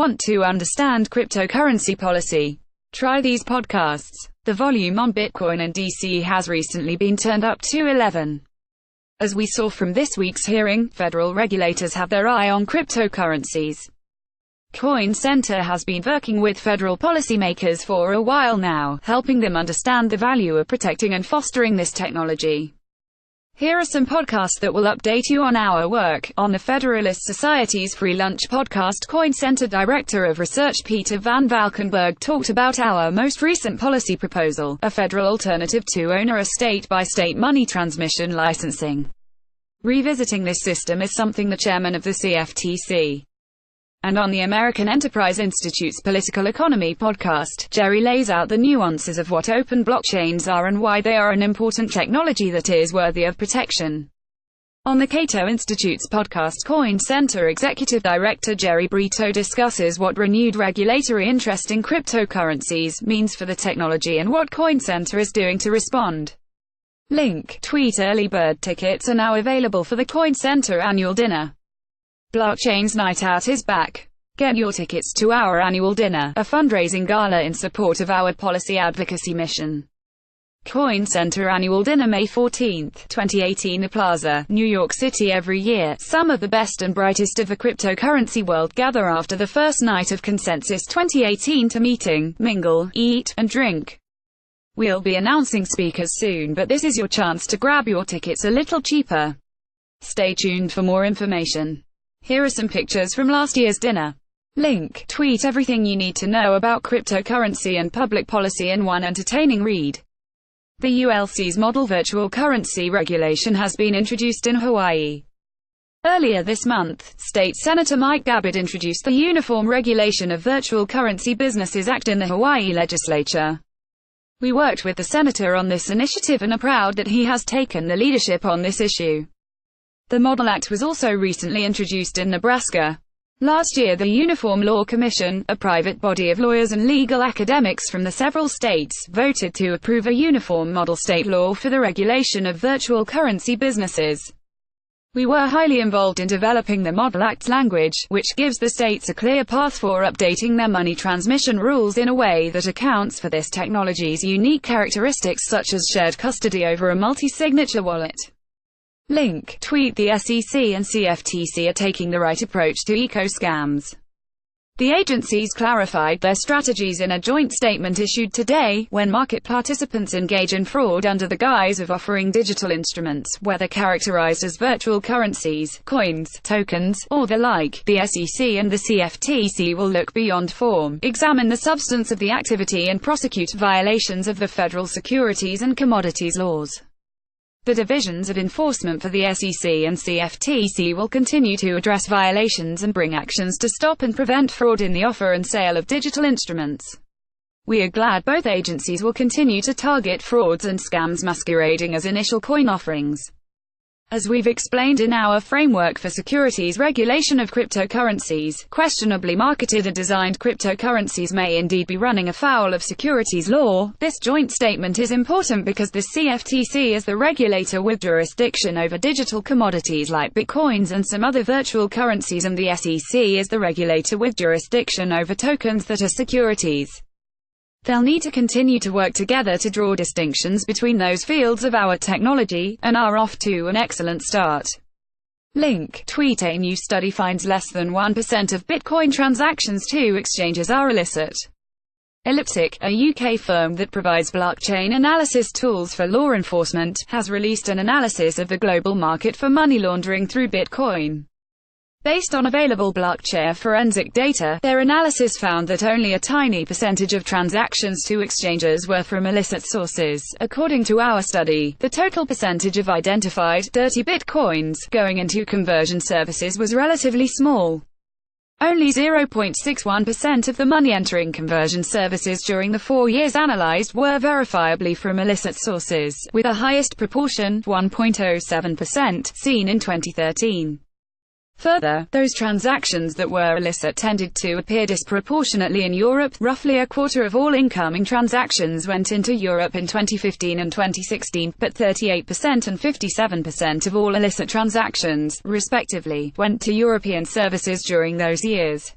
want to understand cryptocurrency policy, try these podcasts. The volume on Bitcoin and DC has recently been turned up to 11. As we saw from this week's hearing, federal regulators have their eye on cryptocurrencies. Coin Center has been working with federal policymakers for a while now, helping them understand the value of protecting and fostering this technology. Here are some podcasts that will update you on our work. On the Federalist Society's Free Lunch podcast, Coin Center Director of Research Peter Van Valkenburg talked about our most recent policy proposal, a federal alternative to onerous state-by-state money transmission licensing. Revisiting this system is something the chairman of the CFTC. And on the American Enterprise Institute's Political Economy podcast, Jerry lays out the nuances of what open blockchains are and why they are an important technology that is worthy of protection. On the Cato Institute's podcast, Coin Center Executive Director Jerry Brito discusses what renewed regulatory interest in cryptocurrencies means for the technology and what Coin Center is doing to respond. Link, tweet. Early bird tickets are now available for the Coin Center annual dinner. Blockchain's Night Out is back. Get your tickets to our annual dinner, a fundraising gala in support of our policy advocacy mission. Coin Center Annual Dinner, May 14, 2018, The Plaza, New York City. Every year, some of the best and brightest of the cryptocurrency world gather after the first night of Consensus 2018 to meeting, mingle, eat, and drink. We'll be announcing speakers soon, but this is your chance to grab your tickets a little cheaper. Stay tuned for more information. Here are some pictures from last year's dinner. Link, tweet. Everything you need to know about cryptocurrency and public policy in one entertaining read. The ULC's model virtual currency regulation has been introduced in Hawaii. Earlier this month, State Senator Mike Gabbard introduced the Uniform Regulation of Virtual Currency Businesses Act in the Hawaii legislature. We worked with the senator on this initiative and are proud that he has taken the leadership on this issue. The Model Act was also recently introduced in Nebraska. Last year, the Uniform Law Commission, a private body of lawyers and legal academics from the several states, voted to approve a uniform model state law for the regulation of virtual currency businesses. We were highly involved in developing the Model Act's language, which gives the states a clear path for updating their money transmission rules in a way that accounts for this technology's unique characteristics such as shared custody over a multi-signature wallet. Link, tweet. The SEC and CFTC are taking the right approach to eco-scams. The agencies clarified their strategies in a joint statement issued today. When market participants engage in fraud under the guise of offering digital instruments, whether characterized as virtual currencies, coins, tokens, or the like, the SEC and the CFTC will look beyond form, examine the substance of the activity and prosecute violations of the federal securities and commodities laws. The divisions of enforcement for the SEC and CFTC will continue to address violations and bring actions to stop and prevent fraud in the offer and sale of digital instruments. We are glad both agencies will continue to target frauds and scams masquerading as initial coin offerings. As we've explained in our framework for securities regulation of cryptocurrencies, questionably marketed and designed cryptocurrencies may indeed be running afoul of securities law. This joint statement is important because the CFTC is the regulator with jurisdiction over digital commodities like bitcoins and some other virtual currencies, and the SEC is the regulator with jurisdiction over tokens that are securities. They'll need to continue to work together to draw distinctions between those fields of our technology, and are off to an excellent start. Link, tweet. A new study finds less than 1% of Bitcoin transactions to exchanges are illicit. Elliptic, a UK firm that provides blockchain analysis tools for law enforcement, has released an analysis of the global market for money laundering through Bitcoin. Based on available blockchain forensic data, their analysis found that only a tiny percentage of transactions to exchanges were from illicit sources. According to our study, the total percentage of identified dirty bitcoins going into conversion services was relatively small. Only 0.61% of the money entering conversion services during the 4 years analyzed were verifiably from illicit sources, with the highest proportion, 1.07%, seen in 2013. Further, those transactions that were illicit tended to appear disproportionately in Europe. Roughly a quarter of all incoming transactions went into Europe in 2015 and 2016, but 38% and 57% of all illicit transactions, respectively, went to European services during those years.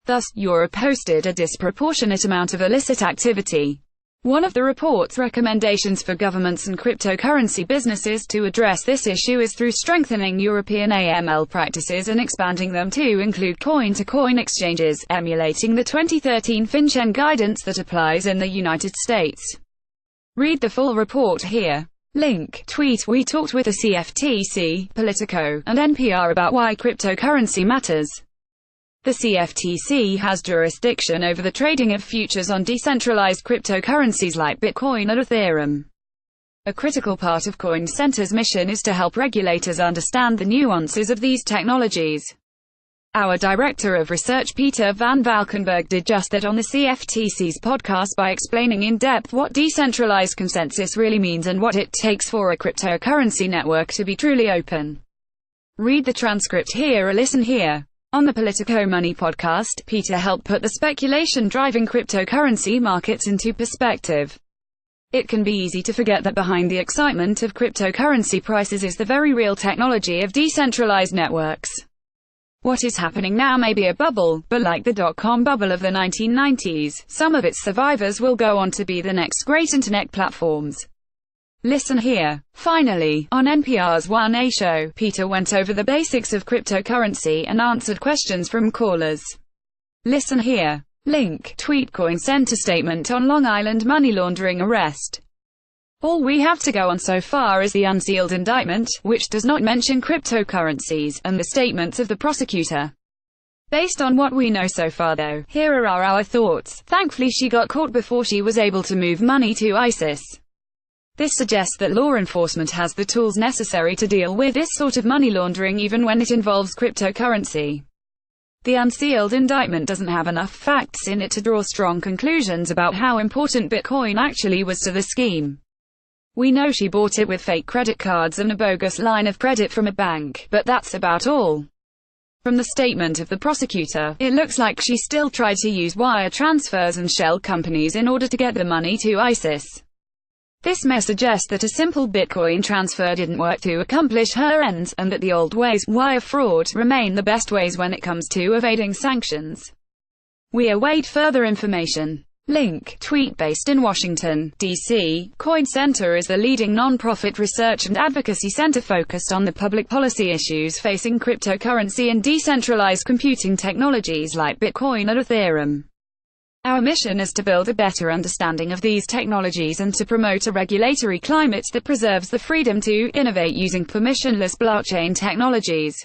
Thus, Europe hosted a disproportionate amount of illicit activity. One of the report's recommendations for governments and cryptocurrency businesses to address this issue is through strengthening European AML practices and expanding them to include coin-to-coin exchanges, emulating the 2013 FinCEN guidance that applies in the United States. Read the full report here. Link, tweet. We talked with the CFTC, Politico, and NPR about why cryptocurrency matters. The CFTC has jurisdiction over the trading of futures on decentralized cryptocurrencies like Bitcoin and Ethereum. A critical part of Coin Center's mission is to help regulators understand the nuances of these technologies. Our Director of Research Peter van Valkenburg did just that on the CFTC's podcast by explaining in depth what decentralized consensus really means and what it takes for a cryptocurrency network to be truly open. Read the transcript here or listen here. On the Politico Money podcast, Peter helped put the speculation driving cryptocurrency markets into perspective. It can be easy to forget that behind the excitement of cryptocurrency prices is the very real technology of decentralized networks. What is happening now may be a bubble, but like the dot-com bubble of the 1990s, some of its survivors will go on to be the next great internet platforms. Listen here. Finally, on NPR's 1A show, Peter went over the basics of cryptocurrency and answered questions from callers. Listen here. Link, tweet. Coin Center statement on Long Island money laundering arrest. All we have to go on so far is the unsealed indictment, which does not mention cryptocurrencies, and the statements of the prosecutor. Based on what we know so far though, here are our thoughts. Thankfully she got caught before she was able to move money to ISIS. This suggests that law enforcement has the tools necessary to deal with this sort of money laundering even when it involves cryptocurrency. The unsealed indictment doesn't have enough facts in it to draw strong conclusions about how important Bitcoin actually was to the scheme. We know she bought it with fake credit cards and a bogus line of credit from a bank, but that's about all. From the statement of the prosecutor, it looks like she still tried to use wire transfers and shell companies in order to get the money to ISIS. This may suggest that a simple Bitcoin transfer didn't work to accomplish her ends, and that the old ways, wire fraud, remain the best ways when it comes to evading sanctions. We await further information. Link, tweet. Based in Washington, D.C., Coin Center is the leading non-profit research and advocacy center focused on the public policy issues facing cryptocurrency and decentralized computing technologies like Bitcoin and Ethereum. Our mission is to build a better understanding of these technologies and to promote a regulatory climate that preserves the freedom to innovate using permissionless blockchain technologies.